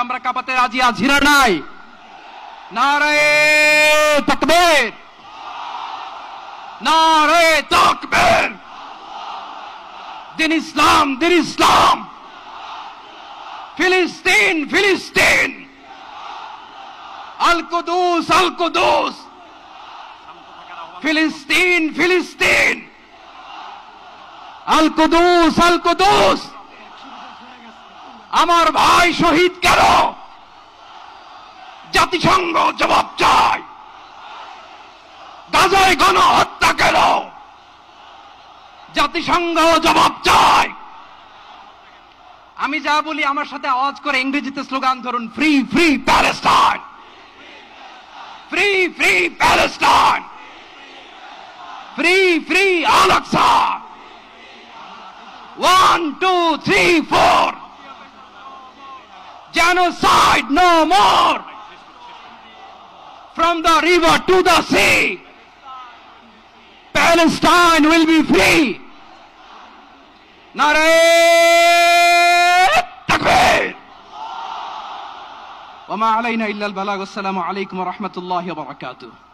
আমরা কাঁপাতে রাজি আছি না নাই? নারে তাকবীর, নারে তাকবীর। দিন ইসলাম, দিন ইসলাম। ফিলিস্তিন, ফিলিস্তিন। আল কুদুস, আল কুদুস। ফিলিস্তিন, ফিলিস্তিন। আল কুদুস, আল কুদুস। আমার ভাই শহীদ কেন? জাতিসংঘ জবাব চায়। গাজায় গণহত্যা কেন? জাতিসংঘ জবাব চায়। আমি যা বলি আমার সাথে আওয়াজ করে ইংরেজিতে স্লোগান ধরুন, free free Palestine, free free Palestine, free free Al Aqsa. 1 2 3 4, genocide no more. From the river to the sea, Palestine will be free. Nare takbir. Wa ma alayna illa al balagh. Assalamu alaykum wa rahmatullahi wa barakatuh.